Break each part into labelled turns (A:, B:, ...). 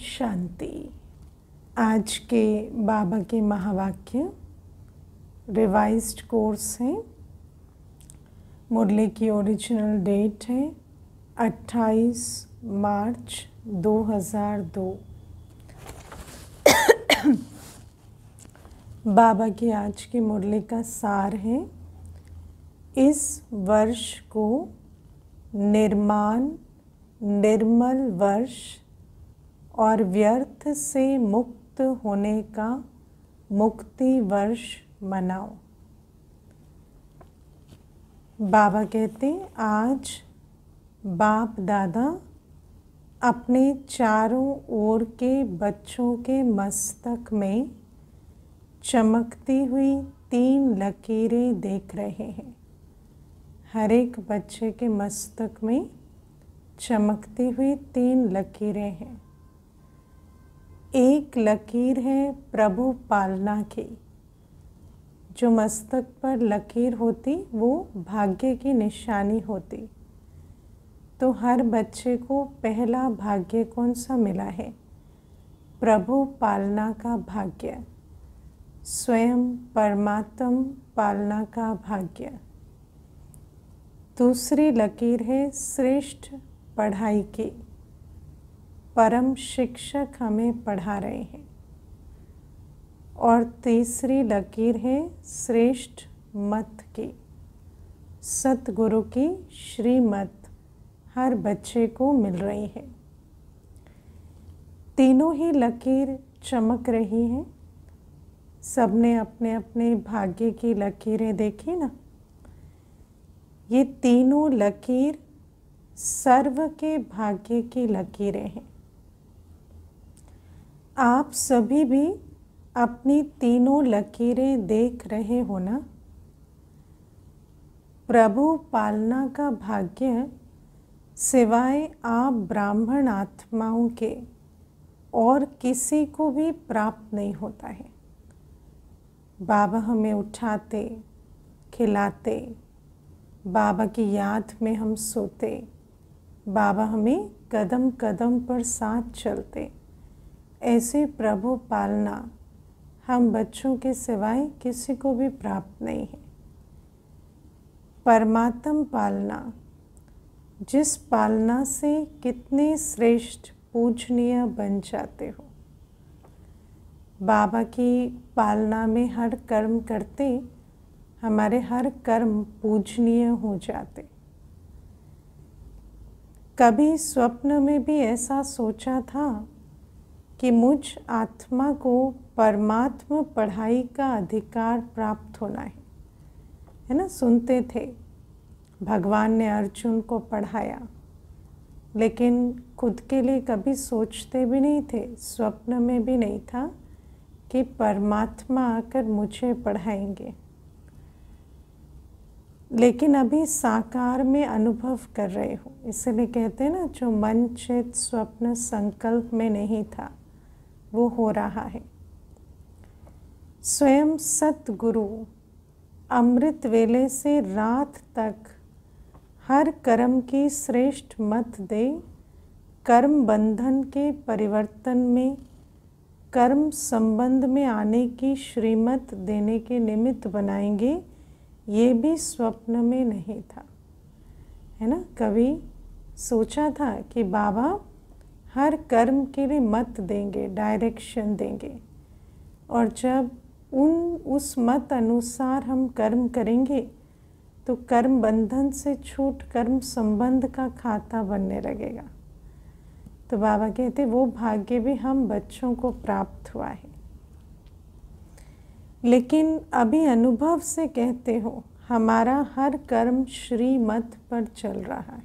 A: शांति। आज के बाबा के महावाक्य रिवाइज्ड कोर्स है। मुरली की ओरिजिनल डेट है 28 मार्च 2002। बाबा की आज की मुरली का सार है, इस वर्ष को निर्मल वर्ष और व्यर्थ से मुक्त होने का मुक्ति वर्ष मनाओ। बाबा कहते आज बाप दादा अपने चारों ओर के बच्चों के मस्तक में चमकती हुई 3 लकीरें देख रहे हैं। हर एक बच्चे के मस्तक में चमकती हुई 3 लकीरें हैं। एक लकीर है प्रभु पालना की। जो मस्तक पर लकीर होती वो भाग्य की निशानी होती। तो हर बच्चे को पहला भाग्य कौन सा मिला है? प्रभु पालना का भाग्य, स्वयं परमात्म पालना का भाग्य। दूसरी लकीर है श्रेष्ठ पढ़ाई की। परम शिक्षक हमें पढ़ा रहे हैं। और तीसरी लकीर है श्रेष्ठ मत की। सतगुरु की श्रीमत हर बच्चे को मिल रही है। तीनों ही लकीर चमक रही हैं। सबने अपने अपने भाग्य की लकीरें देखी ना। ये तीनों लकीर सर्व के भाग्य की लकीरें हैं। आप सभी भी अपनी तीनों लकीरें देख रहे हो ना। प्रभु पालना का भाग्य सिवाय आप ब्राह्मण आत्माओं के और किसी को भी प्राप्त नहीं होता है। बाबा हमें उठाते, खिलाते, बाबा की याद में हम सोते, बाबा हमें कदम कदम पर साथ चलते। ऐसे प्रभु पालना हम बच्चों के सिवाय किसी को भी प्राप्त नहीं है। परमात्म पालना, जिस पालना से कितने श्रेष्ठ पूजनीय बन जाते हो। बाबा की पालना में हर कर्म करते हमारे हर कर्म पूजनीय हो जाते। कभी स्वप्न में भी ऐसा सोचा था कि मुझ आत्मा को परमात्मा पढ़ाई का अधिकार प्राप्त होना है ना। सुनते थे भगवान ने अर्जुन को पढ़ाया, लेकिन खुद के लिए कभी सोचते भी नहीं थे, स्वप्न में भी नहीं था कि परमात्मा आकर मुझे पढ़ाएंगे। लेकिन अभी साकार में अनुभव कर रहे हो। इसलिए कहते हैं ना, जो मन चित स्वप्न संकल्प में नहीं था वो हो रहा है। स्वयं सतगुरु अमृत वेले से रात तक हर कर्म की श्रेष्ठ मत दे, कर्म बंधन के परिवर्तन में, कर्म संबंध में आने की श्रीमत देने के निमित्त बनाएंगे। ये भी स्वप्न में नहीं था, है ना। कभी सोचा था कि बाबा हर कर्म के लिए मत देंगे, डायरेक्शन देंगे, और जब उस मत अनुसार हम कर्म करेंगे तो कर्म बंधन से छूट कर्म संबंध का खाता बनने लगेगा। तो बाबा कहते वो भाग्य भी हम बच्चों को प्राप्त हुआ है। लेकिन अभी अनुभव से कहते हो हमारा हर कर्म श्रीमत पर चल रहा है।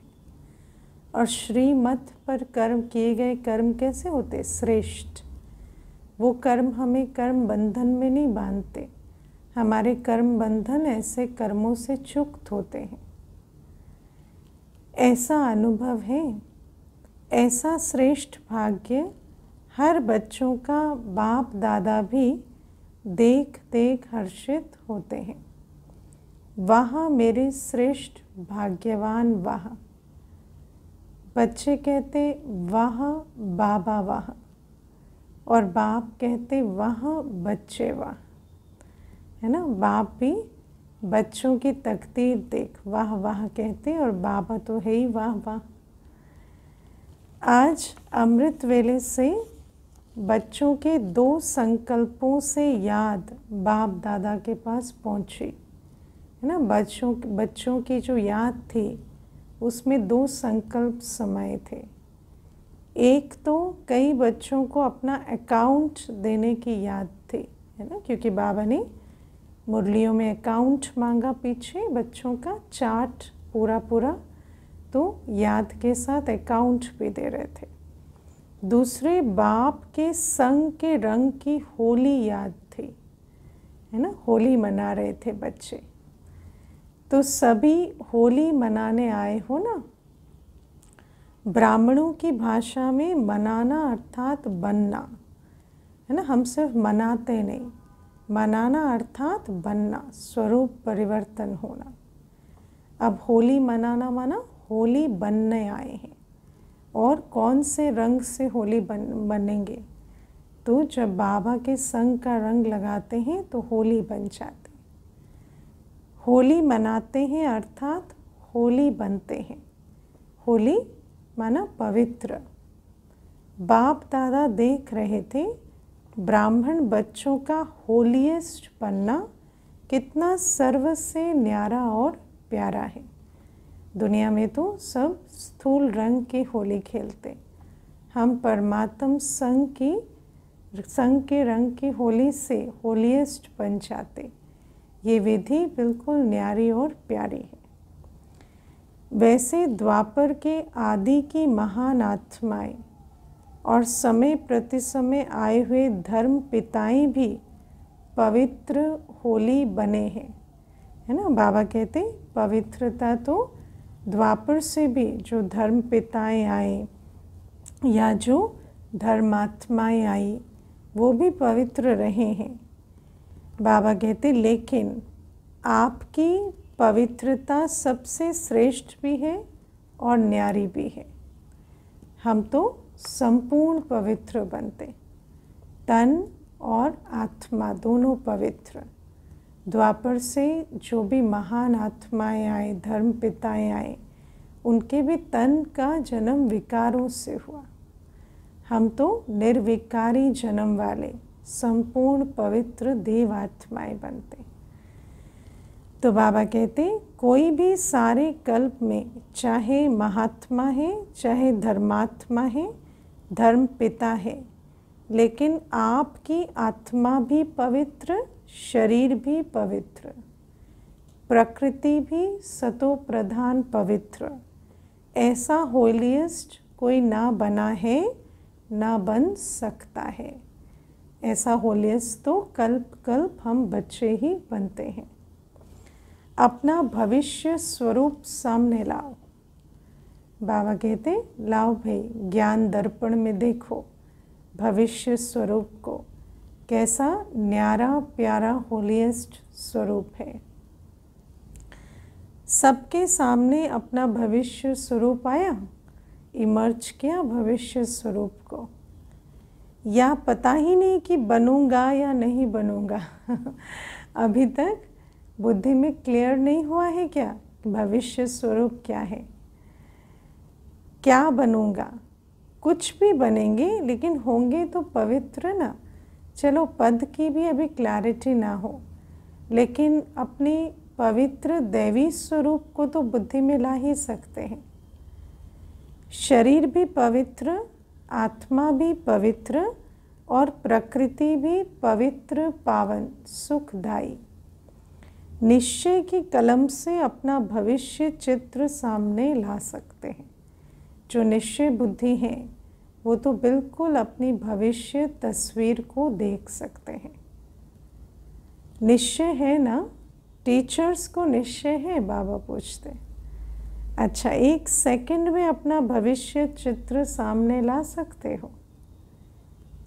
A: और श्रीमत पर कर्म किए गए कर्म कैसे होते? श्रेष्ठ। वो कर्म हमें कर्म बंधन में नहीं बांधते। हमारे कर्म बंधन ऐसे कर्मों से चुक्त होते हैं। ऐसा अनुभव है, ऐसा श्रेष्ठ भाग्य हर बच्चों का बाप दादा भी देख देख हर्षित होते हैं। वहाँ मेरे श्रेष्ठ भाग्यवान वहाँ। बच्चे कहते वहाँ बाबा वहाँ। और बाप कहते वाह बच्चे वाह, है ना। बाप भी बच्चों की तकदीर देख वाह वाह कहते, और बाबा तो है ही वाह वाह। आज अमृत वेले से बच्चों के 2 संकल्पों से याद बाप दादा के पास पहुंची, है ना। बच्चों की जो याद थी उसमें 2 संकल्प समाये थे। एक तो कई बच्चों को अपना अकाउंट देने की याद थी, है ना, क्योंकि बाबा ने मुरलियों में अकाउंट मांगा पीछे बच्चों का, चार्ट पूरा, तो याद के साथ अकाउंट भी दे रहे थे। दूसरे बाप के संग के रंग की होली याद थी, है ना, होली मना रहे थे बच्चे। तो सभी होली मनाने आए हो ना। ब्राह्मणों की भाषा में मनाना अर्थात बनना, है ना। हम सिर्फ मनाते नहीं, मनाना अर्थात बनना, स्वरूप परिवर्तन होना। अब होली मनाना माना होली बनने आए हैं। और कौन से रंग से होली बनेंगे? तो जब बाबा के संग का रंग लगाते हैं तो होली बन जाती। होली मनाते हैं अर्थात होली बनते हैं। होली माना पवित्र। बाप दादा देख रहे थे ब्राह्मण बच्चों का होलीएस्ट बनना कितना सर्व से न्यारा और प्यारा है। दुनिया में तो सब स्थूल रंग की होली खेलते, हम परमात्म संग के रंग की होली से होलीएस्ट बन जाते। ये विधि बिल्कुल न्यारी और प्यारी है। वैसे द्वापर के आदि की महान आत्माएं और समय प्रति समय आए हुए धर्म पिताएं भी पवित्र होली बने हैं, है ना। बाबा कहते पवित्रता तो द्वापर से भी जो धर्म पिताएं आए या जो धर्मात्माएं आई वो भी पवित्र रहे हैं। बाबा कहते लेकिन आपकी पवित्रता सबसे श्रेष्ठ भी है और न्यारी भी है। हम तो संपूर्ण पवित्र बनते, तन और आत्मा दोनों पवित्र। द्वापर से जो भी महान आत्माएं आए, धर्म पिताएं आए, उनके भी तन का जन्म विकारों से हुआ। हम तो निर्विकारी जन्म वाले संपूर्ण पवित्र देव आत्माएं बनते। तो बाबा कहते कोई भी सारे कल्प में चाहे महात्मा है चाहे धर्मात्मा है, धर्म पिता है, लेकिन आपकी आत्मा भी पवित्र, शरीर भी पवित्र, प्रकृति भी सतो प्रधान पवित्र। ऐसा होलीएस्ट कोई ना बना है ना बन सकता है। ऐसा होलीएस्ट तो कल्प कल्प हम बच्चे ही बनते हैं। अपना भविष्य स्वरूप सामने लाओ। बाबा कहते लाओ भाई, ज्ञान दर्पण में देखो भविष्य स्वरूप को, कैसा न्यारा प्यारा होलीएस्ट स्वरूप है। सबके सामने अपना भविष्य स्वरूप आया, इमर्ज किया भविष्य स्वरूप को, या पता ही नहीं कि बनूंगा या नहीं बनूंगा अभी तक बुद्धि में क्लियर नहीं हुआ है क्या भविष्य स्वरूप क्या है, क्या बनूंगा। कुछ भी बनेंगे लेकिन होंगे तो पवित्र ना। चलो पद की भी अभी क्लैरिटी ना हो, लेकिन अपने पवित्र दैवी स्वरूप को तो बुद्धि में ला ही सकते हैं। शरीर भी पवित्र, आत्मा भी पवित्र और प्रकृति भी पवित्र, पावन, सुखदायी। निश्चय की कलम से अपना भविष्य चित्र सामने ला सकते हैं। जो निश्चय बुद्धि है वो तो बिल्कुल अपनी भविष्य तस्वीर को देख सकते हैं। निश्चय है ना, टीचर्स को निश्चय है, बाबा पूछते। अच्छा, 1 सेकंड में अपना भविष्य चित्र सामने ला सकते हो।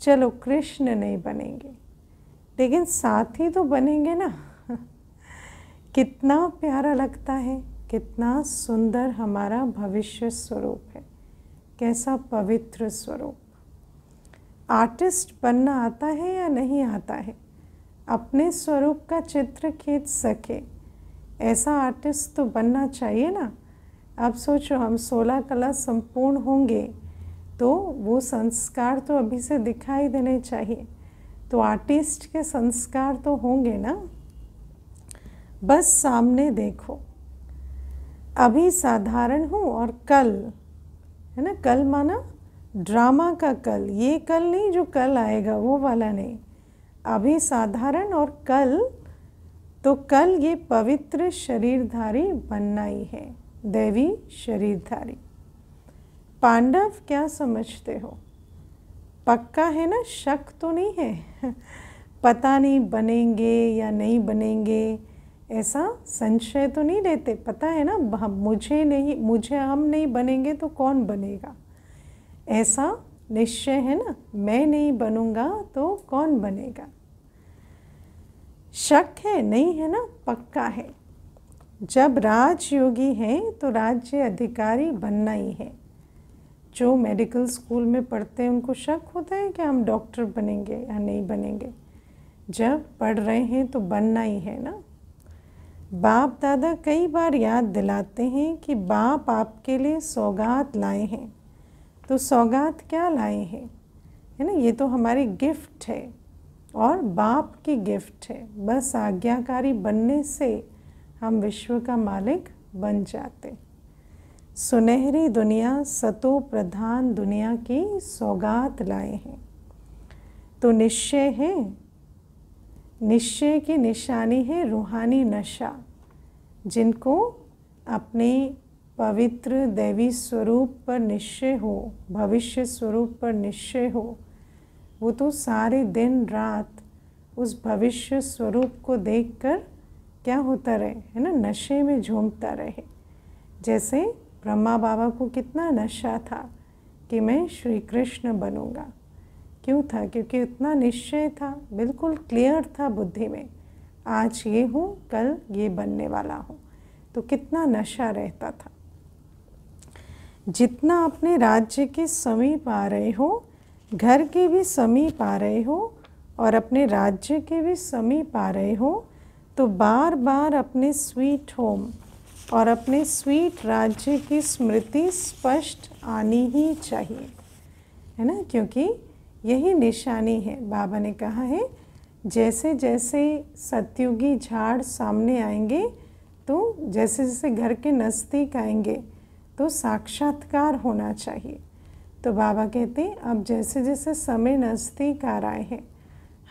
A: चलो कृष्ण नहीं बनेंगे लेकिन साथ ही तो बनेंगे ना कितना प्यारा लगता है, कितना सुंदर हमारा भविष्य स्वरूप है, कैसा पवित्र स्वरूप। आर्टिस्ट बनना आता है या नहीं आता है, अपने स्वरूप का चित्र खींच सके, ऐसा आर्टिस्ट तो बनना चाहिए ना। अब सोचो, हम 16 कला संपूर्ण होंगे तो वो संस्कार तो अभी से दिखाई देने चाहिए, तो आर्टिस्ट के संस्कार तो होंगे ना। बस सामने देखो, अभी साधारण हूँ और कल, है ना, कल माना ड्रामा का कल, ये कल नहीं जो कल आएगा वो वाला नहीं, अभी साधारण और कल, तो कल ये पवित्र शरीरधारी बनना ही है, दैवी शरीरधारी। पांडव क्या समझते हो, पक्का है ना, शक तो नहीं है पता नहीं बनेंगे या नहीं बनेंगे, ऐसा संशय तो नहीं लेते, पता है ना, हम नहीं बनेंगे तो कौन बनेगा, ऐसा निश्चय है ना, मैं नहीं बनूंगा तो कौन बनेगा। शक है नहीं है ना, पक्का है। जब राजयोगी हैं तो राज्य अधिकारी बनना ही है। जो मेडिकल स्कूल में पढ़ते हैं उनको शक होता है कि हम डॉक्टर बनेंगे या नहीं बनेंगे, जब पढ़ रहे हैं तो बनना ही है ना। बाप दादा कई बार याद दिलाते हैं कि बाप आपके लिए सौगात लाए हैं, तो सौगात क्या लाए हैं, है ना, ये तो हमारी गिफ्ट है और बाप की गिफ्ट है। बस आज्ञाकारी बनने से हम विश्व का मालिक बन जाते। सुनहरी दुनिया, सतो प्रधान दुनिया की सौगात लाए हैं, तो निश्चय है, निश्चय की निशानी है रूहानी नशा। जिनको अपने पवित्र दैवी स्वरूप पर निश्चय हो, भविष्य स्वरूप पर निश्चय हो, वो तो सारे दिन रात उस भविष्य स्वरूप को देखकर क्या होता रहे, है ना, नशे में झूमता रहे। जैसे ब्रह्मा बाबा को कितना नशा था कि मैं श्री कृष्ण बनूंगा, क्यों था, क्योंकि इतना निश्चय था, बिल्कुल क्लियर था बुद्धि में, आज ये हूँ कल ये बनने वाला हूँ, तो कितना नशा रहता था। जितना अपने राज्य के समीप आ रहे हो, घर के भी समीप आ रहे हो और अपने राज्य के भी समीप आ रहे हो, तो बार बार अपने स्वीट होम और अपने स्वीट राज्य की स्मृति स्पष्ट आनी ही चाहिए, है ना, क्योंकि यही निशानी है। बाबा ने कहा है जैसे जैसे सतयुगी झाड़ सामने आएंगे, तो जैसे जैसे घर के नज़दीक आएंगे तो साक्षात्कार होना चाहिए। तो बाबा कहते हैं अब जैसे जैसे समय नज़दीक आ रहा है,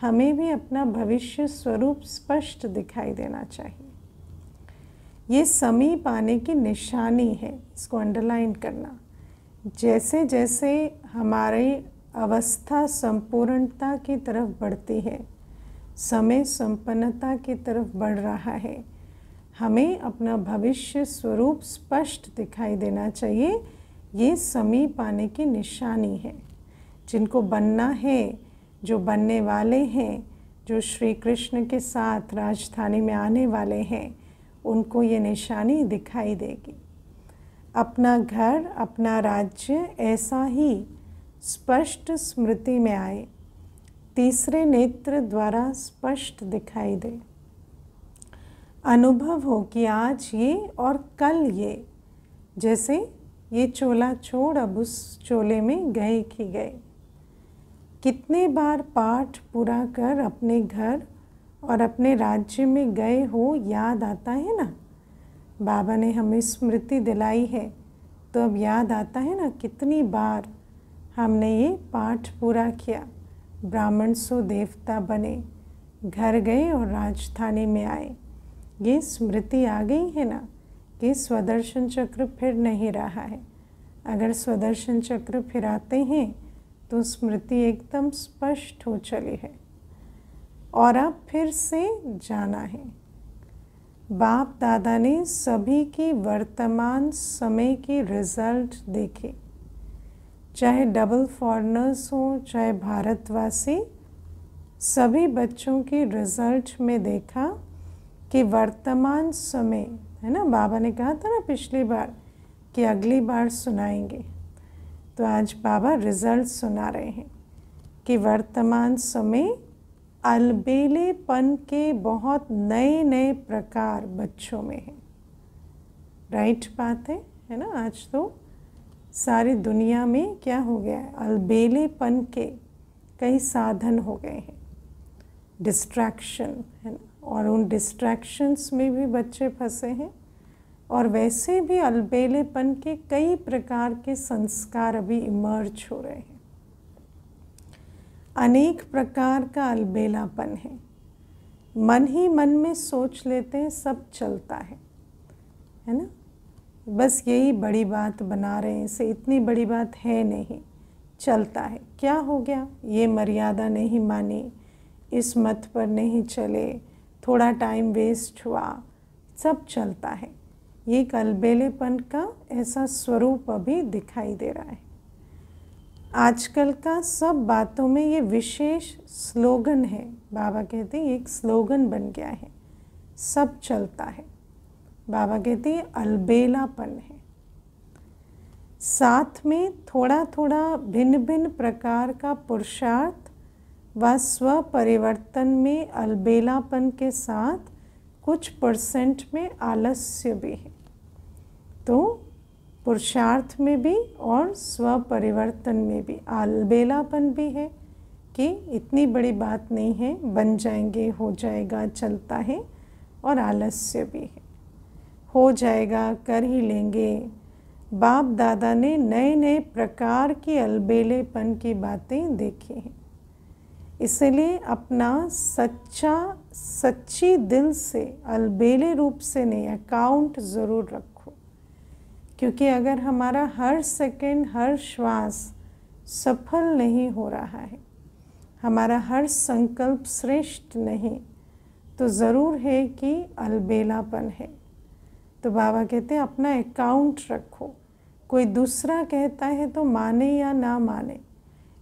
A: हमें भी अपना भविष्य स्वरूप स्पष्ट दिखाई देना चाहिए। ये समीप आने की निशानी है, इसको अंडरलाइन करना। जैसे जैसे हमारी अवस्था संपूर्णता की तरफ बढ़ती है, समय संपन्नता की तरफ बढ़ रहा है, हमें अपना भविष्य स्वरूप स्पष्ट दिखाई देना चाहिए। ये समीप आने की निशानी है। जिनको बनना है, जो बनने वाले हैं, जो श्री कृष्ण के साथ राजधानी में आने वाले हैं, उनको ये निशानी दिखाई देगी। अपना घर, अपना राज्य ऐसा ही स्पष्ट स्मृति में आए, तीसरे नेत्र द्वारा स्पष्ट दिखाई दे, अनुभव हो कि आज ये और कल ये, जैसे ये चोला छोड़ अब उस चोले में गए कि गए। कितने बार पाठ पूरा कर अपने घर और अपने राज्य में गए हो, याद आता है ना। बाबा ने हमें स्मृति दिलाई है, तो अब याद आता है ना कितनी बार हमने ये पाठ पूरा किया। ब्राह्मण सो देवता बने, घर गए और राजधानी में आए। ये स्मृति आ गई है ना कि स्वदर्शन चक्र फिर नहीं रहा है। अगर स्वदर्शन चक्र फिराते हैं तो स्मृति एकदम स्पष्ट हो चली है और अब फिर से जाना है। बाप दादा ने सभी की वर्तमान समय की रिजल्ट देखे, चाहे डबल फॉरेनर्स हों चाहे भारतवासी, सभी बच्चों की रिजल्ट में देखा कि वर्तमान समय, है ना, बाबा ने कहा था ना पिछली बार कि अगली बार सुनाएंगे, तो आज बाबा रिजल्ट सुना रहे हैं कि वर्तमान समय अलबेलेपन के बहुत नए नए प्रकार बच्चों में है। राइट बात है ना। आज तो सारी दुनिया में क्या हो गया है, अलबेलेपन के कई साधन हो गए हैं, डिस्ट्रैक्शन है ना, और उन डिस्ट्रैक्शंस में भी बच्चे फंसे हैं। और वैसे भी अलबेलेपन के कई प्रकार के संस्कार अभी इमर्ज हो रहे हैं। अनेक प्रकार का अलबेलापन है। मन ही मन में सोच लेते हैं सब चलता है ना, बस यही बड़ी बात बना रहे हैं, इसे इतनी बड़ी बात है नहीं, चलता है। क्या हो गया, ये मर्यादा नहीं मानी, इस मत पर नहीं चले, थोड़ा टाइम वेस्ट हुआ, सब चलता है। ये अलबेलेपन का ऐसा स्वरूप अभी दिखाई दे रहा है। आजकल का सब बातों में ये विशेष स्लोगन है। बाबा कहते हैं एक स्लोगन बन गया है, सब चलता है। बाबा कहते हैं अलबेलापन है। साथ में थोड़ा थोड़ा भिन्न भिन्न प्रकार का पुरुषार्थ व स्व परिवर्तन में अलबेलापन के साथ कुछ परसेंट में आलस्य भी है। तो पुरुषार्थ में भी और स्व परिवर्तन में भी अलबेलापन भी है कि इतनी बड़ी बात नहीं है, बन जाएंगे, हो जाएगा, चलता है। और आलस्य भी है, हो जाएगा, कर ही लेंगे। बाप दादा ने नए नए प्रकार की अलबेलेपन की बातें देखी हैं। इसलिए अपना सच्ची दिल से अलबेले रूप से नहीं, अकाउंट ज़रूर रखो। क्योंकि अगर हमारा हर सेकंड, हर श्वास सफल नहीं हो रहा है, हमारा हर संकल्प श्रेष्ठ नहीं, तो ज़रूर है कि अलबेलापन है। तो बाबा कहते हैं अपना अकाउंट रखो। कोई दूसरा कहता है तो माने या ना माने,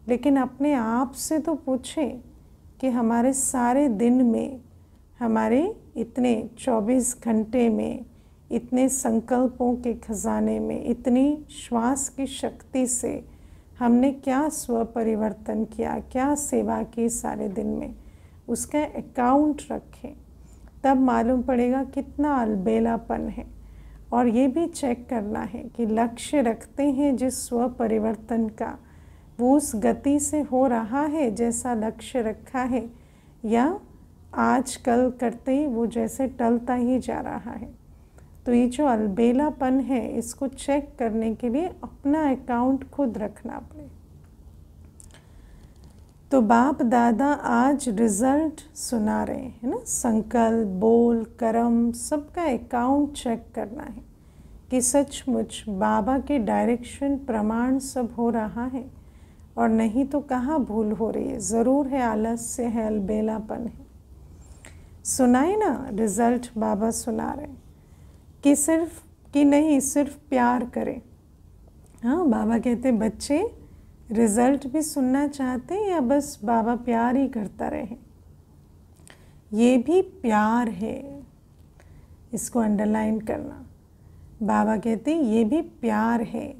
A: लेकिन अपने आप से तो पूछें कि हमारे सारे दिन में, हमारे इतने 24 घंटे में, इतने संकल्पों के खजाने में, इतनी श्वास की शक्ति से हमने क्या स्व परिवर्तन किया, क्या सेवा की सारे दिन में, उसका अकाउंट रखें। तब मालूम पड़ेगा कितना अलबेलापन है। और ये भी चेक करना है कि लक्ष्य रखते हैं जिस स्व परिवर्तन का, वो उस गति से हो रहा है जैसा लक्ष्य रखा है, या आज कल करते ही वो जैसे टलता ही जा रहा है। तो ये जो अलबेलापन है, इसको चेक करने के लिए अपना अकाउंट खुद रखना पड़े। तो बाप दादा आज रिजल्ट सुना रहे हैं ना, संकल्प, बोल, कर्म, सबका अकाउंट चेक करना है कि सचमुच बाबा के डायरेक्शन प्रमाण सब हो रहा है, और नहीं तो कहाँ भूल हो रही है। ज़रूर है, आलस्य है, अलबेलापन है। सुनाए ना, रिजल्ट बाबा सुना रहे कि सिर्फ कि नहीं, सिर्फ प्यार करें। हाँ, बाबा कहते बच्चे रिजल्ट भी सुनना चाहते हैं या बस बाबा प्यार ही करता रहे। ये भी प्यार है, इसको अंडरलाइन करना। बाबा कहते हैं ये भी प्यार है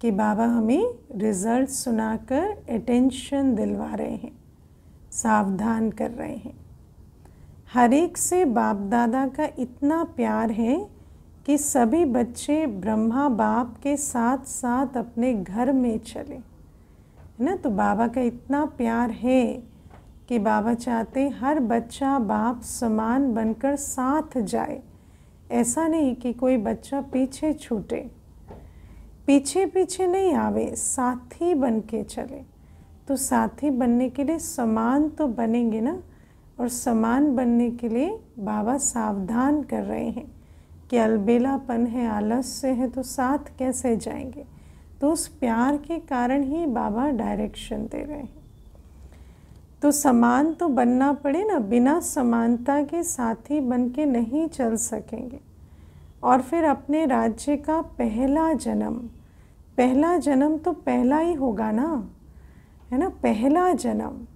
A: कि बाबा हमें रिजल्ट सुनाकर अटेंशन दिलवा रहे हैं, सावधान कर रहे हैं। हर एक से बाप दादा का इतना प्यार है कि सभी बच्चे ब्रह्मा बाप के साथ साथ अपने घर में चले, है ना। तो बाबा का इतना प्यार है कि बाबा चाहते हर बच्चा बाप समान बनकर साथ जाए। ऐसा नहीं कि कोई बच्चा पीछे छूटे, पीछे पीछे नहीं आवे, साथी बन के चले। तो साथी बनने के लिए समान तो बनेंगे ना, और समान बनने के लिए बाबा सावधान कर रहे हैं कि अलबेलापन है, आलस्य है, तो साथ कैसे जाएंगे। तो उस प्यार के कारण ही बाबा डायरेक्शन दे रहे हैं। तो समान तो बनना पड़े ना, बिना समानता के साथी बन के नहीं चल सकेंगे। और फिर अपने राज्य का पहला जन्म तो पहला ही होगा ना, है ना। पहला जन्म,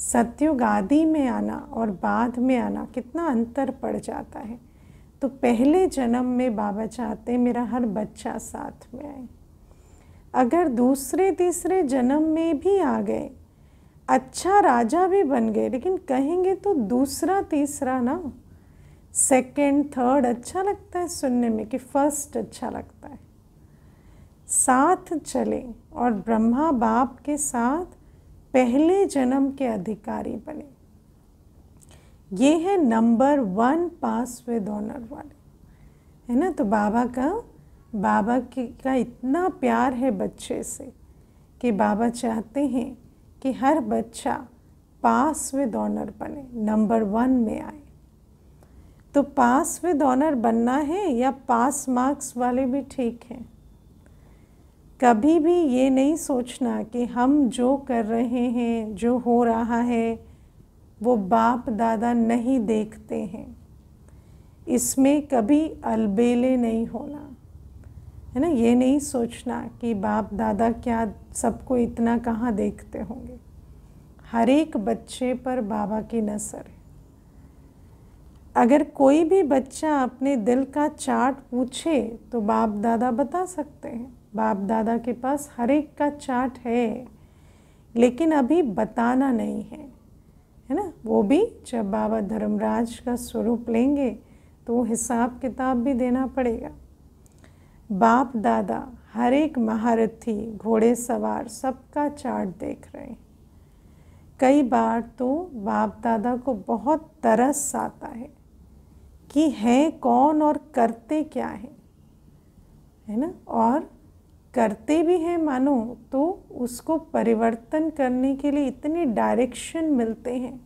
A: सतयुग आदि में आना और बाद में आना, कितना अंतर पड़ जाता है। तो पहले जन्म में बाबा चाहते मेरा हर बच्चा साथ में आए। अगर दूसरे तीसरे जन्म में भी आ गए अच्छा राजा भी बन गए, लेकिन कहेंगे तो दूसरा तीसरा ना, सेकंड थर्ड अच्छा लगता है सुनने में कि फर्स्ट अच्छा लगता है। साथ चले और ब्रह्मा बाप के साथ पहले जन्म के अधिकारी बने। ये है नंबर 1 पास विद ऑनर वाले, है ना। तो बाबा का इतना प्यार है बच्चे से कि बाबा चाहते हैं कि हर बच्चा पास विद ऑनर बने, नंबर 1 में आए। तो पास विद ऑनर बनना है या पास मार्क्स वाले भी ठीक हैं। कभी भी ये नहीं सोचना कि हम जो कर रहे हैं, जो हो रहा है, वो बाप दादा नहीं देखते हैं। इसमें कभी अलबेले नहीं होना, है ना। ये नहीं सोचना कि बाप दादा क्या सबको इतना कहाँ देखते होंगे। हर एक बच्चे पर बाबा की नज़र है। अगर कोई भी बच्चा अपने दिल का चार्ट पूछे तो बाप दादा बता सकते हैं। बाप दादा के पास हर एक का चार्ट है, लेकिन अभी बताना नहीं है, है ना। वो भी जब बाबा धर्मराज का स्वरूप लेंगे तो हिसाब किताब भी देना पड़ेगा। बाप दादा हर एक महारथी, घोड़े सवार सबका चार्ट देख रहे हैं। कई बार तो बाप दादा को बहुत तरस आता है कि है कौन और करते क्या है ना। और करते भी हैं मानो तो उसको परिवर्तन करने के लिए इतने डायरेक्शन मिलते हैं,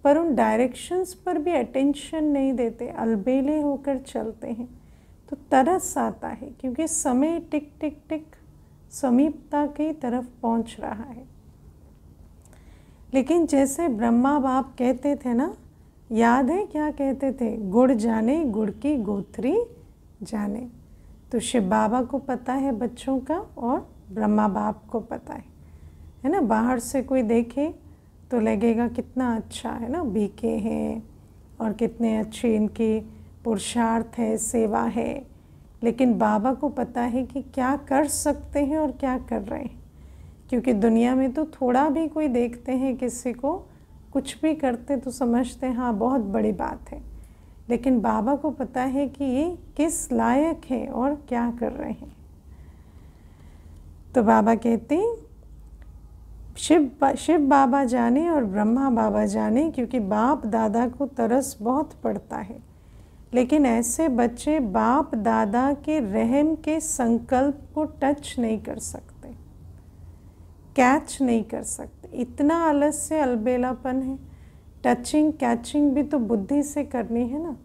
A: पर उन डायरेक्शंस पर भी अटेंशन नहीं देते, अलबेले होकर चलते हैं। तो तरस आता है क्योंकि समय टिक टिक टिक समीपता की तरफ पहुंच रहा है। लेकिन जैसे ब्रह्मा बाप कहते थे ना, याद है क्या कहते थे, गुड़ जाने गुड़ की गोथरी जाने। तो शिव बाबा को पता है बच्चों का और ब्रह्मा बाप को पता है ना। बाहर से कोई देखे तो लगेगा कितना अच्छा है ना, बीके हैं और कितने अच्छे इनकी पुरुषार्थ है, सेवा है। लेकिन बाबा को पता है कि क्या कर सकते हैं और क्या कर रहे हैं। क्योंकि दुनिया में तो थोड़ा भी कोई देखते हैं किसी को कुछ भी करते तो समझते हैं हाँ बहुत बड़ी बात है, लेकिन बाबा को पता है कि ये किस लायक है और क्या कर रहे हैं। तो बाबा कहते शिव बाबा जाने और ब्रह्मा बाबा जाने, क्योंकि बाप दादा को तरस बहुत पड़ता है। लेकिन ऐसे बच्चे बाप दादा के रहम के संकल्प को टच नहीं कर सकते, कैच नहीं कर सकते। इतना आलस्य अलबेलापन है। टचिंग कैचिंग भी तो बुद्धि से करनी है ना।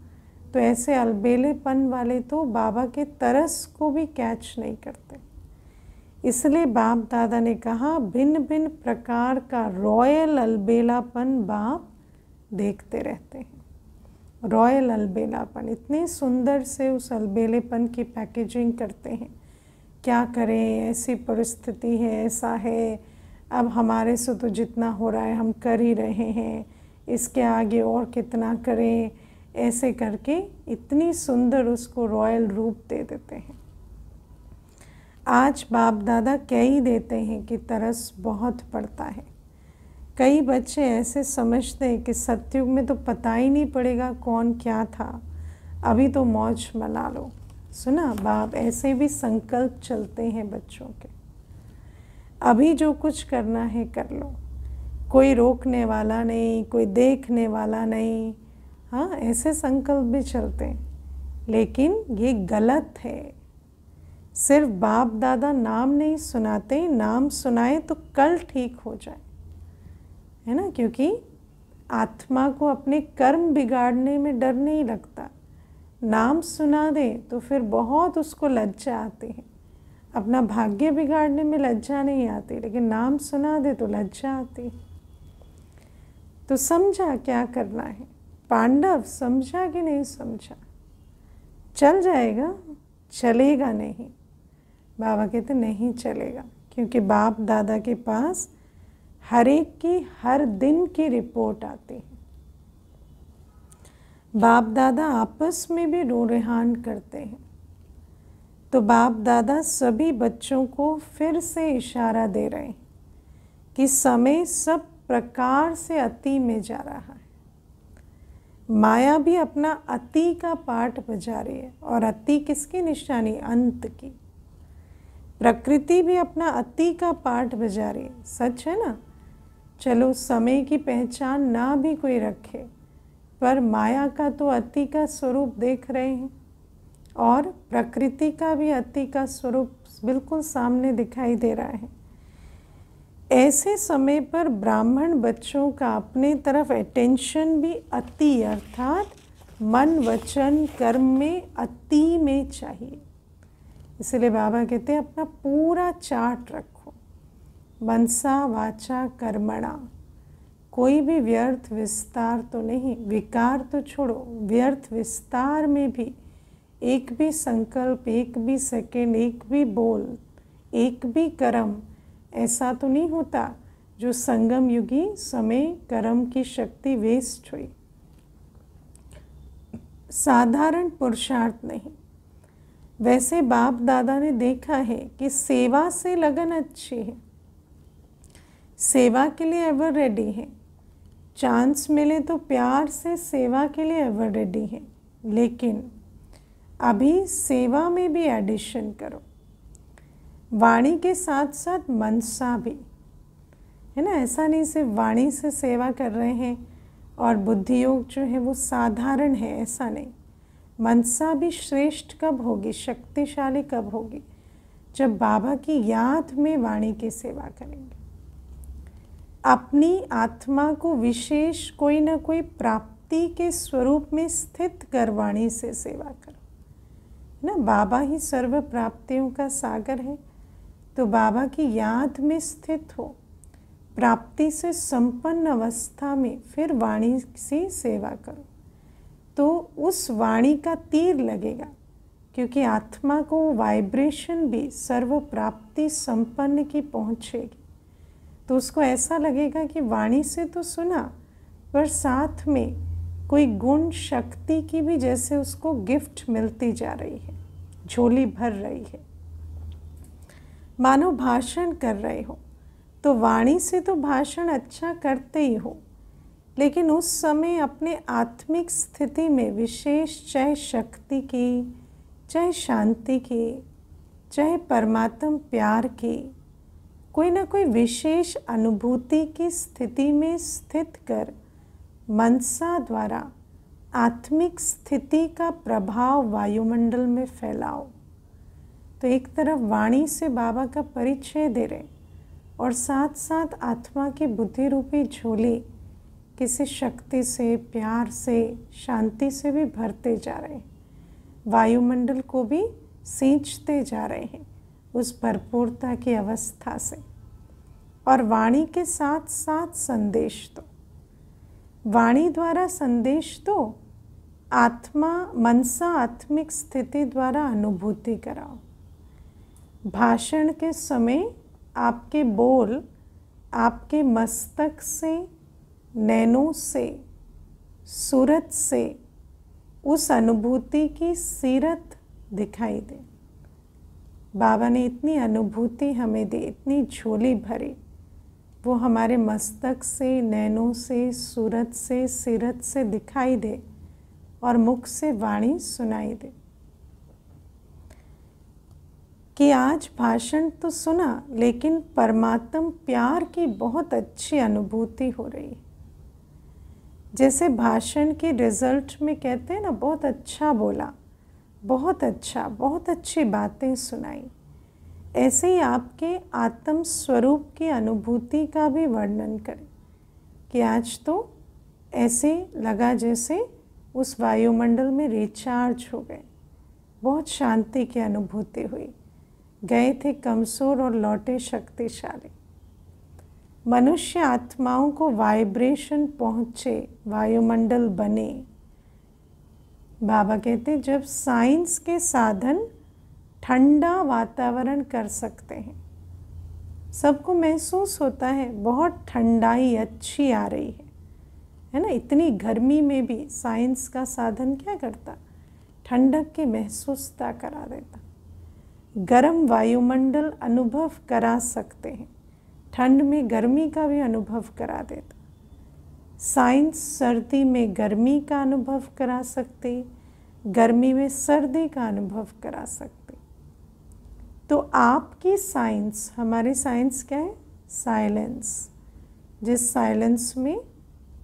A: तो ऐसे अलबेलेपन वाले तो बाबा के तरस को भी कैच नहीं करते। इसलिए बाप दादा ने कहा भिन्न भिन्न प्रकार का रॉयल अलबेलापन बाप देखते रहते हैं। रॉयल अलबेलापन, इतने सुंदर से उस अलबेलेपन की पैकेजिंग करते हैं। क्या करें, ऐसी परिस्थिति है, ऐसा है, अब हमारे से तो जितना हो रहा है हम कर ही रहे हैं, इसके आगे और कितना करें, ऐसे करके इतनी सुंदर उसको रॉयल रूप दे देते हैं। आज बाप दादा कह ही देते हैं कि तरस बहुत पड़ता है। कई बच्चे ऐसे समझते हैं कि सतयुग में तो पता ही नहीं पड़ेगा कौन क्या था, अभी तो मौज मना लो। सुना, बाप ऐसे भी संकल्प चलते हैं बच्चों के, अभी जो कुछ करना है कर लो, कोई रोकने वाला नहीं, कोई देखने वाला नहीं। हाँ, ऐसे संकल्प भी चलते हैं, लेकिन ये गलत है। सिर्फ बाप दादा नाम नहीं सुनाते, नाम सुनाए तो कल ठीक हो जाए, है ना। क्योंकि आत्मा को अपने कर्म बिगाड़ने में डर नहीं लगता। नाम सुना दे तो फिर बहुत उसको लज्जा आती है। अपना भाग्य बिगाड़ने में लज्जा नहीं आती, लेकिन नाम सुना दे तो लज्जा आती है। तो समझा क्या करना है। पांडव समझा कि नहीं समझा? चल जाएगा, चलेगा नहीं। बाबा कहते नहीं चलेगा, क्योंकि बाप दादा के पास हर एक की हर दिन की रिपोर्ट आती है। बाप दादा आपस में भी रूरेहान करते हैं। तो बाप दादा सभी बच्चों को फिर से इशारा दे रहे हैं कि समय सब प्रकार से अति में जा रहा है। माया भी अपना अति का पाठ बजा रही है, और अति किसकी निशानी? अंत की। प्रकृति भी अपना अति का पाठ बजा रही है। सच है ना? चलो समय की पहचान ना भी कोई रखे, पर माया का तो अति का स्वरूप देख रहे हैं, और प्रकृति का भी अति का स्वरूप बिल्कुल सामने दिखाई दे रहा है। ऐसे समय पर ब्राह्मण बच्चों का अपने तरफ अटेंशन भी अति अर्थात मन वचन कर्म में अति में चाहिए। इसलिए बाबा कहते हैं अपना पूरा चार्ट रखो, मनसा वाचा कर्मणा। कोई भी व्यर्थ विस्तार तो नहीं, विकार तो छोड़ो, व्यर्थ विस्तार में भी एक भी संकल्प, एक भी सेकंड, एक भी बोल, एक भी कर्म ऐसा तो नहीं होता जो संगम युगी समय कर्म की शक्ति वेस्ट हुई। साधारण पुरुषार्थ नहीं। वैसे बाप दादा ने देखा है कि सेवा से लगन अच्छी है, सेवा के लिए एवर रेडी है, चांस मिले तो प्यार से सेवा के लिए एवर रेडी है। लेकिन अभी सेवा में भी एडिशन करो, वाणी के साथ साथ मनसा भी, है ना? ऐसा नहीं सिर्फ वाणी से सेवा कर रहे हैं और बुद्धि योग जो है वो साधारण है, ऐसा नहीं। मनसा भी श्रेष्ठ कब होगी, शक्तिशाली कब होगी? जब बाबा की याद में वाणी की सेवा करेंगे। अपनी आत्मा को विशेष कोई ना कोई प्राप्ति के स्वरूप में स्थित कर वाणी से सेवा करो ना। बाबा ही सर्व प्राप्तियों का सागर है, तो बाबा की याद में स्थित हो, प्राप्ति से संपन्न अवस्था में फिर वाणी से सेवा करो, तो उस वाणी का तीर लगेगा, क्योंकि आत्मा को वाइब्रेशन भी सर्व प्राप्ति संपन्न की पहुँचेगी। तो उसको ऐसा लगेगा कि वाणी से तो सुना, पर साथ में कोई गुण शक्ति की भी जैसे उसको गिफ्ट मिलती जा रही है, झोली भर रही है। मानो भाषण कर रहे हो, तो वाणी से तो भाषण अच्छा करते ही हो, लेकिन उस समय अपने आत्मिक स्थिति में विशेष, चाहे शक्ति की, चाहे शांति की, चाहे परमात्म प्यार की, कोई ना कोई विशेष अनुभूति की स्थिति में स्थित कर मनसा द्वारा आत्मिक स्थिति का प्रभाव वायुमंडल में फैलाओ। तो एक तरफ वाणी से बाबा का परिचय दे रहे, और साथ साथ आत्मा की बुद्धि रूपी झोली किसी शक्ति से, प्यार से, शांति से भी भरते जा रहे हैं, वायुमंडल को भी सींचते जा रहे हैं उस भरपूरता की अवस्था से। और वाणी के साथ साथ संदेश दो, वाणी द्वारा संदेश दो, आत्मा मनसा आत्मिक स्थिति द्वारा अनुभूति कराओ। भाषण के समय आपके बोल आपके मस्तक से, नैनों से, सूरत से उस अनुभूति की सीरत दिखाई दे। बाबा ने इतनी अनुभूति हमें दी, इतनी झोली भरी, वो हमारे मस्तक से, नैनों से, सूरत से, सीरत से दिखाई दे और मुख से वाणी सुनाई दे कि आज भाषण तो सुना, लेकिन परमात्म प्यार की बहुत अच्छी अनुभूति हो रही है। जैसे भाषण के रिजल्ट में कहते हैं ना, बहुत अच्छा बोला, बहुत अच्छा, बहुत अच्छी बातें सुनाई, ऐसे ही आपके आत्म स्वरूप की अनुभूति का भी वर्णन करें कि आज तो ऐसे लगा जैसे उस वायुमंडल में रिचार्ज हो गए, बहुत शांति की अनुभूति हुई, गए थे कमज़ोर और लौटे शक्तिशाली। मनुष्य आत्माओं को वाइब्रेशन पहुँचे, वायुमंडल बने। बाबा कहते जब साइंस के साधन ठंडा वातावरण कर सकते हैं, सबको महसूस होता है बहुत ठंडाई अच्छी आ रही है ना। इतनी गर्मी में भी साइंस का साधन क्या करता, ठंडक की महसूसता करा देता। गर्म वायुमंडल अनुभव करा सकते हैं, ठंड में गर्मी का भी अनुभव करा देता। साइंस सर्दी में गर्मी का अनुभव करा सकती, गर्मी में सर्दी का अनुभव करा सकती। तो आपकी साइंस, हमारी साइंस क्या है? साइलेंस। जिस साइलेंस में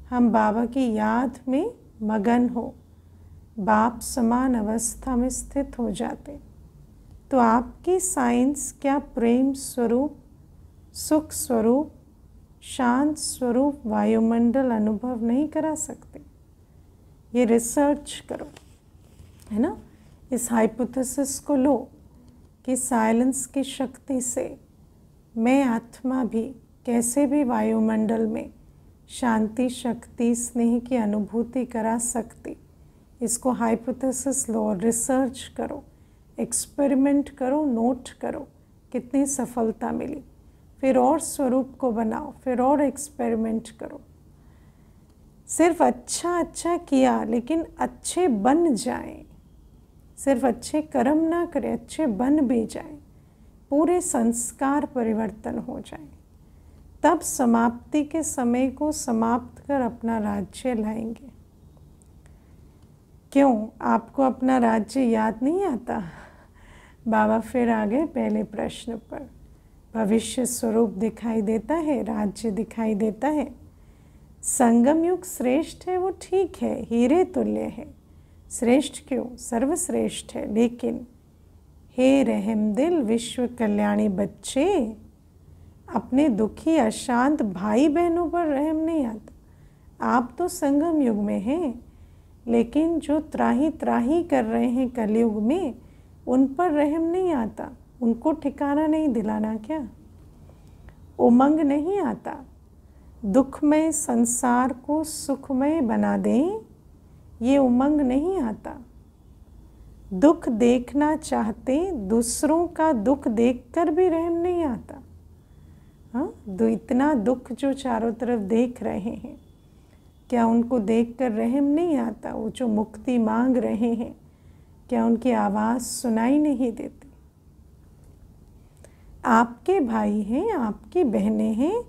A: हम बाबा की याद में मगन हो, बाप समान अवस्था में स्थित हो जाते। तो आपकी साइंस क्या प्रेम स्वरूप, सुख स्वरूप, शांत स्वरूप वायुमंडल अनुभव नहीं करा सकते? ये रिसर्च करो, है ना। इस हाइपोथेसिस को लो कि साइलेंस की शक्ति से मैं आत्मा भी कैसे भी वायुमंडल में शांति, शक्ति, स्नेह की अनुभूति करा सकती। इसको हाइपोथेसिस लो, रिसर्च करो, एक्सपेरिमेंट करो, नोट करो कितनी सफलता मिली। फिर और स्वरूप को बनाओ, फिर और एक्सपेरिमेंट करो। सिर्फ अच्छा अच्छा किया लेकिन अच्छे बन जाएं, सिर्फ अच्छे कर्म ना करें, अच्छे बन भी जाएं, पूरे संस्कार परिवर्तन हो जाए, तब समाप्ति के समय को समाप्त कर अपना राज्य लाएंगे। क्यों? आपको अपना राज्य याद नहीं आता? बाबा फिर आ गए पहले प्रश्न पर। भविष्य स्वरूप दिखाई देता है, राज्य दिखाई देता है। संगम युग श्रेष्ठ है, वो ठीक है, हीरे तुल्य है। श्रेष्ठ क्यों? सर्वश्रेष्ठ है। लेकिन हे रहमदिल विश्व कल्याणी बच्चे, अपने दुखी अशांत भाई बहनों पर रहम नहीं आता। आप तो संगम युग में हैं, लेकिन जो त्राही त्राही कर रहे हैं कलयुग में, उन पर रहम नहीं आता। उनको ठिकाना नहीं दिलाना क्या? उमंग नहीं आता? दुखमय संसार को सुखमय बना दें, ये उमंग नहीं आता। दुख देखना चाहते, दूसरों का दुख देखकर भी रहम नहीं आता। हाँ, इतना दुख जो चारों तरफ देख रहे हैं, क्या उनको देखकर रहम नहीं आता? वो जो मुक्ति मांग रहे हैं, क्या उनकी आवाज़ सुनाई नहीं देती? आपके भाई हैं, आपकी बहनें हैं,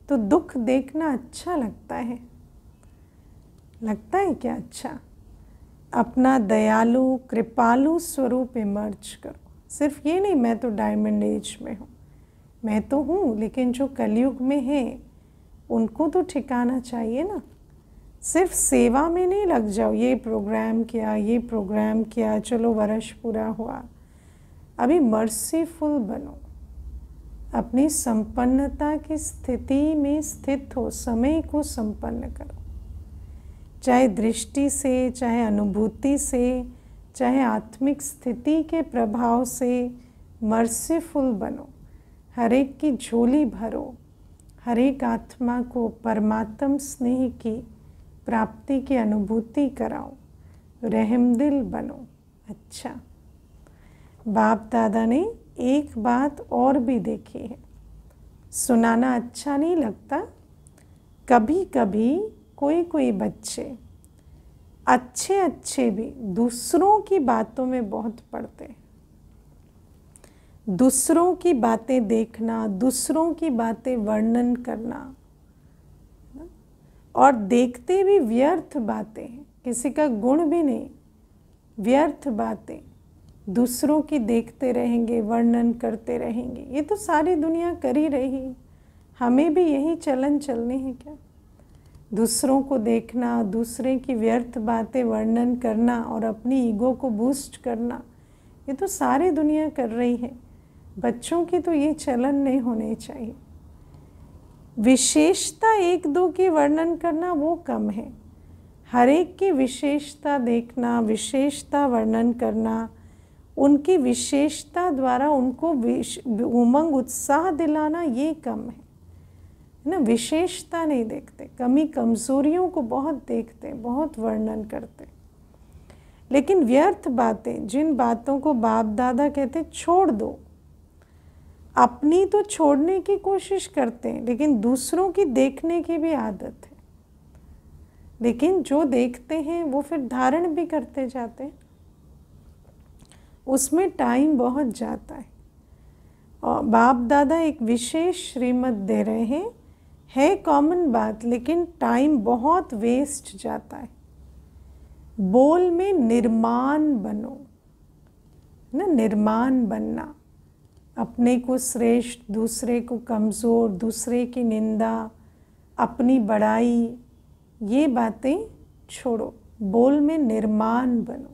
A: तो दुख देखना अच्छा लगता है? लगता है क्या अच्छा? अपना दयालु कृपालु स्वरूप इमर्ज करो। सिर्फ ये नहीं मैं तो डायमंड एज में हूँ, मैं तो हूँ, लेकिन जो कलयुग में है उनको तो ठिकाना चाहिए ना। सिर्फ सेवा में नहीं लग जाओ, ये प्रोग्राम किया, ये प्रोग्राम किया, चलो वर्ष पूरा हुआ। अभी मर्सीफुल बनो, अपनी संपन्नता की स्थिति में स्थित हो, समय को संपन्न करो। चाहे दृष्टि से, चाहे अनुभूति से, चाहे आत्मिक स्थिति के प्रभाव से मर्सीफुल बनो। हर एक की झोली भरो, हर एक आत्मा को परमात्म स्नेह की प्राप्ति की अनुभूति कराओ, रहमदिल बनो। अच्छा, बाप दादा ने एक बात और भी देखी है, सुनाना अच्छा नहीं लगता? कभी कभी कोई कोई बच्चे अच्छे अच्छे भी दूसरों की बातों में बहुत पड़ते हैं। दूसरों की बातें देखना, दूसरों की बातें वर्णन करना, और देखते भी व्यर्थ बातें, किसी का गुण भी नहीं, व्यर्थ बातें दूसरों की देखते रहेंगे, वर्णन करते रहेंगे। ये तो सारी दुनिया कर ही रही, हमें भी यही चलन चलने हैं क्या? दूसरों को देखना, दूसरे की व्यर्थ बातें वर्णन करना और अपनी ईगो को बूस्ट करना, ये तो सारी दुनिया कर रही है। बच्चों की तो ये चलन नहीं होने चाहिए। विशेषता एक दो की वर्णन करना वो कम है, हर एक की विशेषता देखना, विशेषता वर्णन करना, उनकी विशेषता द्वारा उनको उमंग उत्साह दिलाना, ये कम है ना। विशेषता नहीं देखते, कमी कमजोरियों को बहुत देखते, बहुत वर्णन करते। लेकिन व्यर्थ बातें, जिन बातों को बाप दादा कहते छोड़ दो, अपनी तो छोड़ने की कोशिश करते हैं, लेकिन दूसरों की देखने की भी आदत है। लेकिन जो देखते हैं वो फिर धारण भी करते जाते हैं, उसमें टाइम बहुत जाता है। और बाप दादा एक विशेष श्रीमत दे रहे हैं, है कॉमन बात, लेकिन टाइम बहुत वेस्ट जाता है। बोल में निर्माण बनो ना, निर्माण बनना, अपने को श्रेष्ठ, दूसरे को कमज़ोर, दूसरे की निंदा, अपनी बड़ाई, ये बातें छोड़ो। बोल में निर्माण बनो।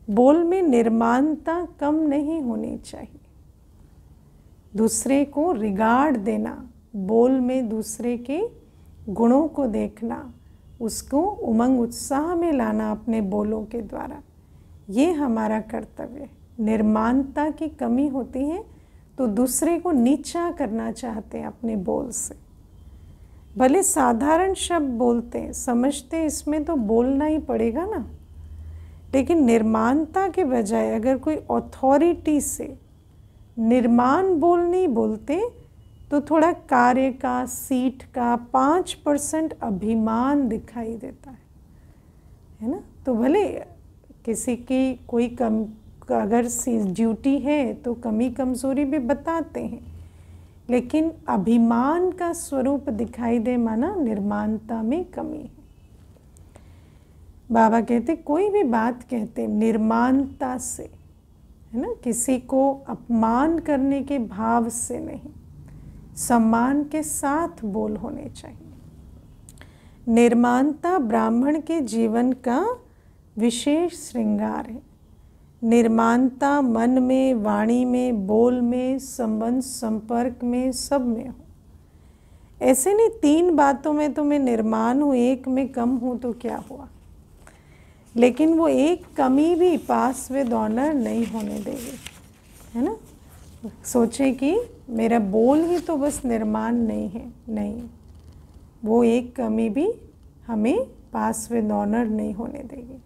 A: बोल में निर्माणता कम नहीं होनी चाहिए। दूसरे को रिगार्ड देना, बोल में दूसरे के गुणों को देखना, उसको उमंग उत्साह में लाना अपने बोलों के द्वारा, ये हमारा कर्तव्य है। निर्माणता की कमी होती है तो दूसरे को नीचा करना चाहते हैं अपने बोल से। भले साधारण शब्द बोलते हैं, समझते इसमें तो बोलना ही पड़ेगा ना, लेकिन निर्माणता के बजाय अगर कोई अथॉरिटी से निर्माण बोल नहीं बोलते तो थोड़ा कार्य का, सीट का 5% अभिमान दिखाई देता है ना। तो भले किसी की कोई कम अगर ड्यूटी है तो कमी कमज़ोरी भी बताते हैं, लेकिन अभिमान का स्वरूप दिखाई दे माना निर्माणता में कमी है। बाबा कहते कोई भी बात कहते निर्माणता से, है ना, किसी को अपमान करने के भाव से नहीं, सम्मान के साथ बोल होने चाहिए। निर्माणता ब्राह्मण के जीवन का विशेष श्रृंगार है। निर्माणता मन में, वाणी में, बोल में, संबंध संपर्क में, सब में हो। ऐसे नहीं 3 बातों में तो मैं निर्माण हूँ, 1 में कम हूँ तो क्या हुआ, लेकिन वो एक कमी भी पास विद ऑनर नहीं होने देगी, है ना। सोचे कि मेरा बोल ही तो बस निर्माण नहीं है, नहीं, वो एक कमी भी हमें पास विद ऑनर नहीं होने देगी।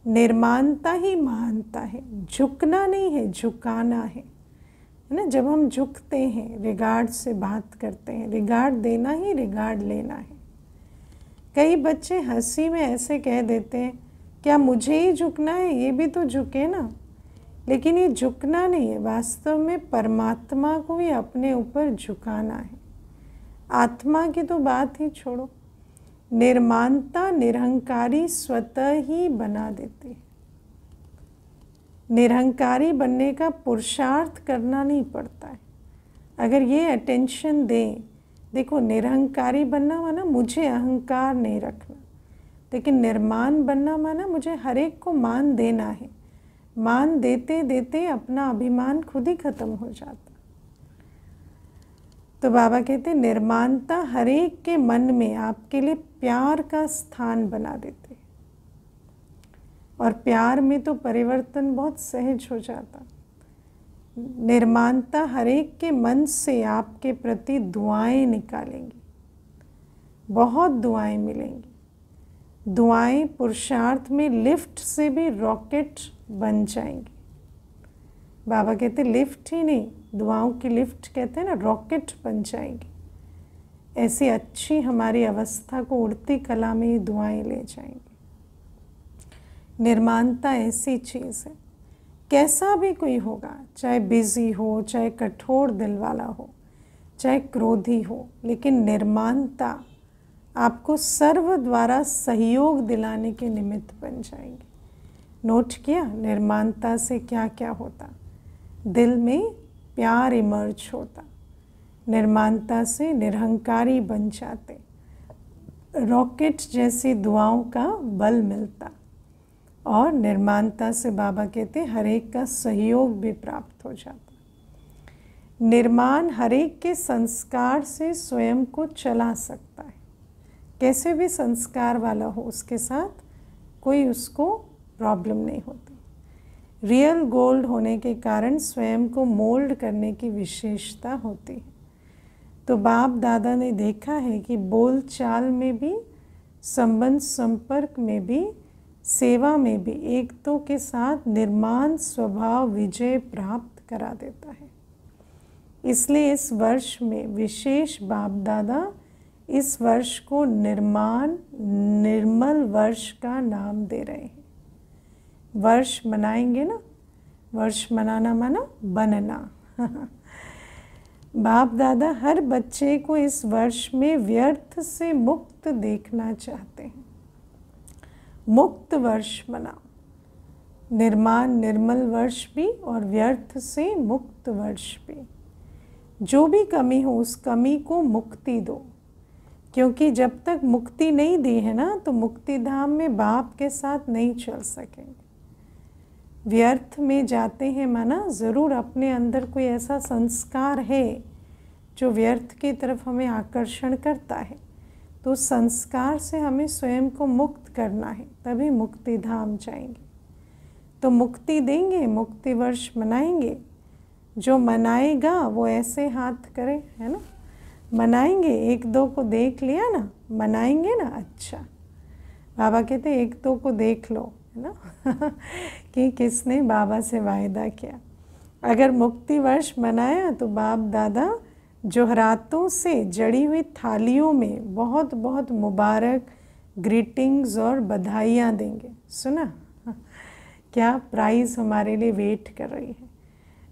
A: निर्माणता ही महानता है, झुकना नहीं है, झुकाना है ना। जब हम झुकते हैं, रिगार्ड से बात करते हैं, रिगार्ड देना ही रिगार्ड लेना है। कई बच्चे हंसी में ऐसे कह देते हैं, क्या मुझे ही झुकना है, ये भी तो झुके ना। लेकिन ये झुकना नहीं है, वास्तव में परमात्मा को भी अपने ऊपर झुकाना है। आत्मा की तो बात ही छोड़ो, निर्माणता निरहंकारी स्वतः ही बना देती है। निरहंकारी बनने का पुरुषार्थ करना नहीं पड़ता है। अगर ये अटेंशन दें, देखो निरहंकारी बनना माना मुझे अहंकार नहीं रखना, लेकिन निर्माण बनना माना मुझे हर एक को मान देना है। मान देते देते अपना अभिमान खुद ही खत्म हो जाता। तो बाबा कहते निर्माणता हर एक के मन में आपके लिए प्यार का स्थान बना देते, और प्यार में तो परिवर्तन बहुत सहज हो जाता। निर्माणता हर एक के मन से आपके प्रति दुआएं निकालेंगी, बहुत दुआएं मिलेंगी। दुआएं पुरुषार्थ में लिफ्ट से भी रॉकेट बन जाएंगी। बाबा कहते लिफ्ट ही नहीं, दुआओं की लिफ्ट कहते हैं ना, रॉकेट बन जाएंगी। ऐसी अच्छी हमारी अवस्था को उड़ती कला में ही दुआएं ले जाएंगी। निर्माणता ऐसी चीज़ है, कैसा भी कोई होगा, चाहे बिजी हो, चाहे कठोर दिल वाला हो, चाहे क्रोधी हो, लेकिन निर्माणता आपको सर्व द्वारा सहयोग दिलाने के निमित्त बन जाएंगे। नोट किया निर्माणता से क्या क्या होता, दिल में प्यार इमर्ज होता, निर्माणता से निरहंकारी बन जाते, रॉकेट जैसी दुआओं का बल मिलता, और निर्माणता से बाबा कहते हर एक का सहयोग भी प्राप्त हो जाता। निर्माण हर एक के संस्कार से स्वयं को चला सकता है। कैसे भी संस्कार वाला हो, उसके साथ कोई उसको प्रॉब्लम नहीं होती। रियल गोल्ड होने के कारण स्वयं को मोल्ड करने की विशेषता होती है। तो बाप दादा ने देखा है कि बोल चाल में भी, संबंध संपर्क में भी, सेवा में भी एक तो के साथ निर्माण स्वभाव विजय प्राप्त करा देता है। इसलिए इस वर्ष में विशेष बाप दादा इस वर्ष को निर्माण निर्मल वर्ष का नाम दे रहे हैं। वर्ष मनाएंगे ना, वर्ष मनाना माना बनना, बाप दादा हर बच्चे को इस वर्ष में व्यर्थ से मुक्त देखना चाहते हैं। मुक्त वर्ष मनाओ, निर्माण निर्मल वर्ष भी और व्यर्थ से मुक्त वर्ष भी। जो भी कमी हो उस कमी को मुक्ति दो, क्योंकि जब तक मुक्ति नहीं दी है ना तो मुक्ति धाम में बाप के साथ नहीं चल सकेंगे। व्यर्थ में जाते हैं माना ज़रूर अपने अंदर कोई ऐसा संस्कार है जो व्यर्थ की तरफ हमें आकर्षण करता है, तो संस्कार से हमें स्वयं को मुक्त करना है, तभी मुक्ति धाम जाएंगे। तो मुक्ति देंगे, मुक्ति वर्ष मनाएंगे। जो मनाएगा वो ऐसे हाथ करे, है ना, मनाएंगे। एक दो को देख लिया ना, मनाएंगे ना। अच्छा, बाबा कहते एक दो को देख लो, है ना कि किसने बाबा से वायदा किया। अगर मुक्ति वर्ष मनाया तो बाप दादा जोहरातों से जड़ी हुई थालियों में बहुत बहुत मुबारक ग्रीटिंग्स और बधाइयाँ देंगे। सुना क्या प्राइज़ हमारे लिए वेट कर रही है।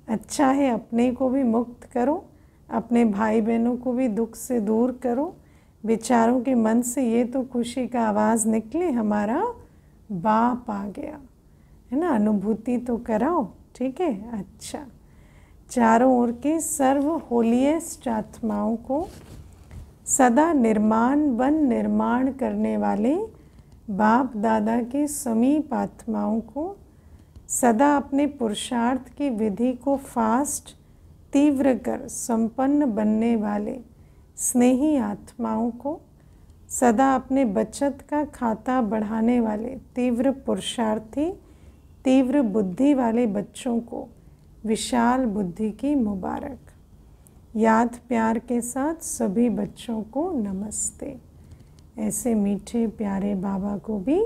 A: अच्छा है, अपने को भी मुक्त करो, अपने भाई बहनों को भी दुख से दूर करो। बेचारों के मन से ये तो खुशी का आवाज़ निकले, हमारा बाप आ गया, है ना, अनुभूति तो कराओ। ठीक है। अच्छा, चारों ओर के सर्व होलिएस्ट आत्माओं को, सदा निर्माण वन निर्माण करने वाले बाप दादा के समीप आत्माओं को, सदा अपने पुरुषार्थ की विधि को फास्ट तीव्र कर संपन्न बनने वाले स्नेही आत्माओं को, सदा अपने बचत का खाता बढ़ाने वाले तीव्र पुरुषार्थी तीव्र बुद्धि वाले बच्चों को विशाल बुद्धि की मुबारक। याद प्यार के साथ सभी बच्चों को नमस्ते। ऐसे मीठे प्यारे बाबा को भी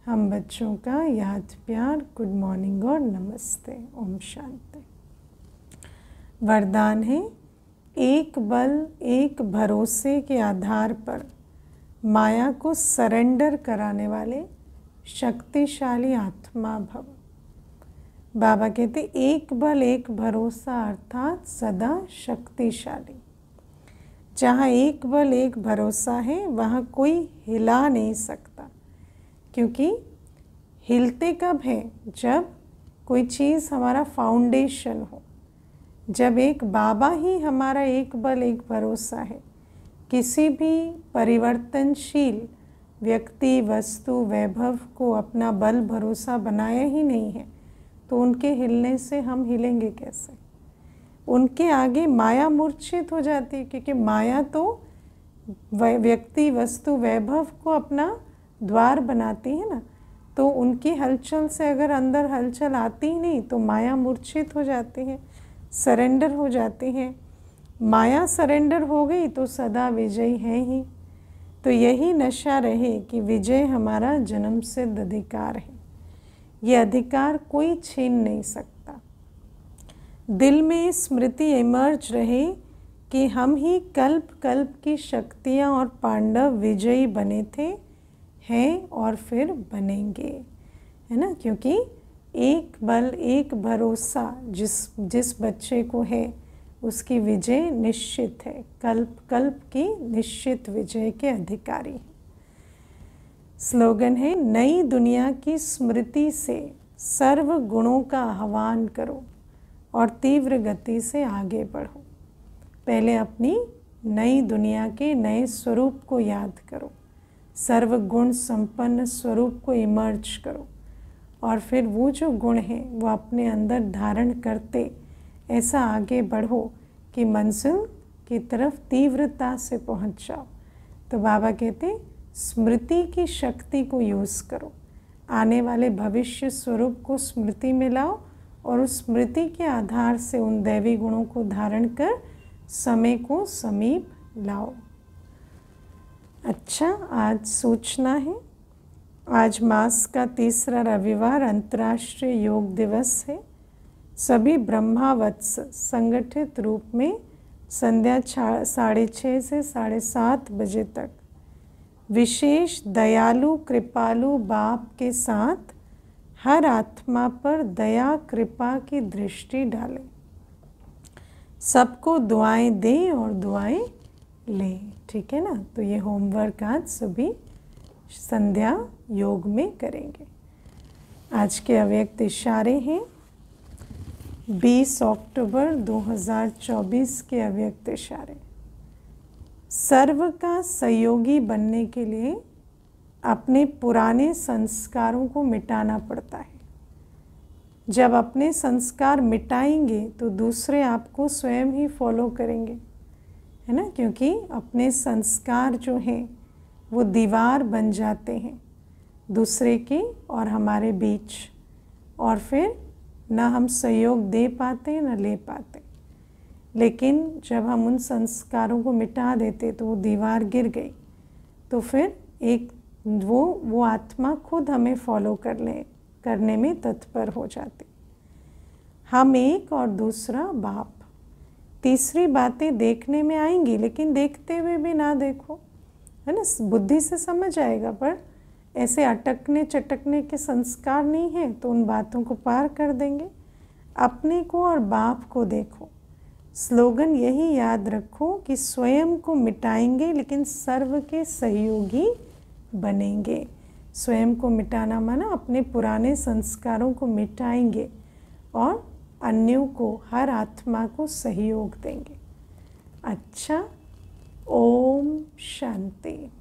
A: हम बच्चों का याद प्यार, गुड मॉर्निंग और नमस्ते। ओम शांति। वरदान है, एक बल एक भरोसे के आधार पर माया को सरेंडर कराने वाले शक्तिशाली आत्मा भव। बाबा कहते एक बल एक भरोसा अर्थात सदा शक्तिशाली। जहाँ एक बल एक भरोसा है वहाँ कोई हिला नहीं सकता, क्योंकि हिलते कब है, जब कोई चीज़ हमारा फाउंडेशन हो। जब एक बाबा ही हमारा एक बल एक भरोसा है, किसी भी परिवर्तनशील व्यक्ति वस्तु वैभव को अपना बल भरोसा बनाया ही नहीं है, तो उनके हिलने से हम हिलेंगे कैसे। उनके आगे माया मूर्छित हो जाती है, क्योंकि माया तो व्यक्ति वस्तु वैभव को अपना द्वार बनाती है ना। तो उनकी हलचल से अगर अंदर हलचल आती ही नहीं तो माया मूर्छित हो जाती है, सरेंडर हो जाती है। माया सरेंडर हो गई तो सदा विजयी है ही। तो यही नशा रहे कि विजय हमारा जन्म सिद्ध अधिकार है, ये अधिकार कोई छीन नहीं सकता। दिल में स्मृति इमर्ज रहे कि हम ही कल्प कल्प की शक्तियाँ और पांडव विजयी बने थे, हैं और फिर बनेंगे, है ना। क्योंकि एक बल एक भरोसा जिस बच्चे को है उसकी विजय निश्चित है, कल्प कल्प की निश्चित विजय के अधिकारी। स्लोगन है, नई दुनिया की स्मृति से सर्व गुणों का आह्वान करो और तीव्र गति से आगे बढ़ो। पहले अपनी नई दुनिया के नए स्वरूप को याद करो, सर्व गुण संपन्न स्वरूप को इमर्ज करो, और फिर वो जो गुण हैं वो अपने अंदर धारण करते ऐसा आगे बढ़ो कि मंजिल की तरफ तीव्रता से पहुंच जाओ। तो बाबा कहते स्मृति की शक्ति को यूज़ करो, आने वाले भविष्य स्वरूप को स्मृति में लाओ और उस स्मृति के आधार से उन दैवी गुणों को धारण कर समय को समीप लाओ। अच्छा, आज सूचना है, आज मास का तीसरा रविवार अंतर्राष्ट्रीय योग दिवस है। सभी ब्रह्मावत्स संगठित रूप में संध्या 6:30 से 7:30 बजे तक विशेष दयालु कृपालु बाप के साथ हर आत्मा पर दया कृपा की दृष्टि डालें। सबको दुआएं दें और दुआएं लें। ठीक है ना। तो ये होमवर्क आज सभी संध्या योग में करेंगे। आज के अव्यक्त इशारे हैं 20 अक्टूबर 2024 के अव्यक्त इशारे। सर्व का सहयोगी बनने के लिए अपने पुराने संस्कारों को मिटाना पड़ता है। जब अपने संस्कार मिटाएंगे तो दूसरे आपको स्वयं ही फॉलो करेंगे, है ना। क्योंकि अपने संस्कार जो हैं वो दीवार बन जाते हैं दूसरे के और हमारे बीच, और फिर ना हम सहयोग दे पाते ना ले पाते। लेकिन जब हम उन संस्कारों को मिटा देते तो वो दीवार गिर गई, तो फिर एक वो आत्मा खुद हमें फॉलो करने में तत्पर हो जाती। हम एक और दूसरा बाप। तीसरी बातें देखने में आएंगी, लेकिन देखते हुए भी ना देखो, है ना। बुद्धि से समझ आएगा, पर ऐसे अटकने चटकने के संस्कार नहीं है तो उन बातों को पार कर देंगे। अपने को और बाप को देखो। स्लोगन यही याद रखो कि स्वयं को मिटाएंगे लेकिन सर्व के सहयोगी बनेंगे। स्वयं को मिटाना माना अपने पुराने संस्कारों को मिटाएंगे और अन्यों को, हर आत्मा को सहयोग देंगे। अच्छा, ओम शांति।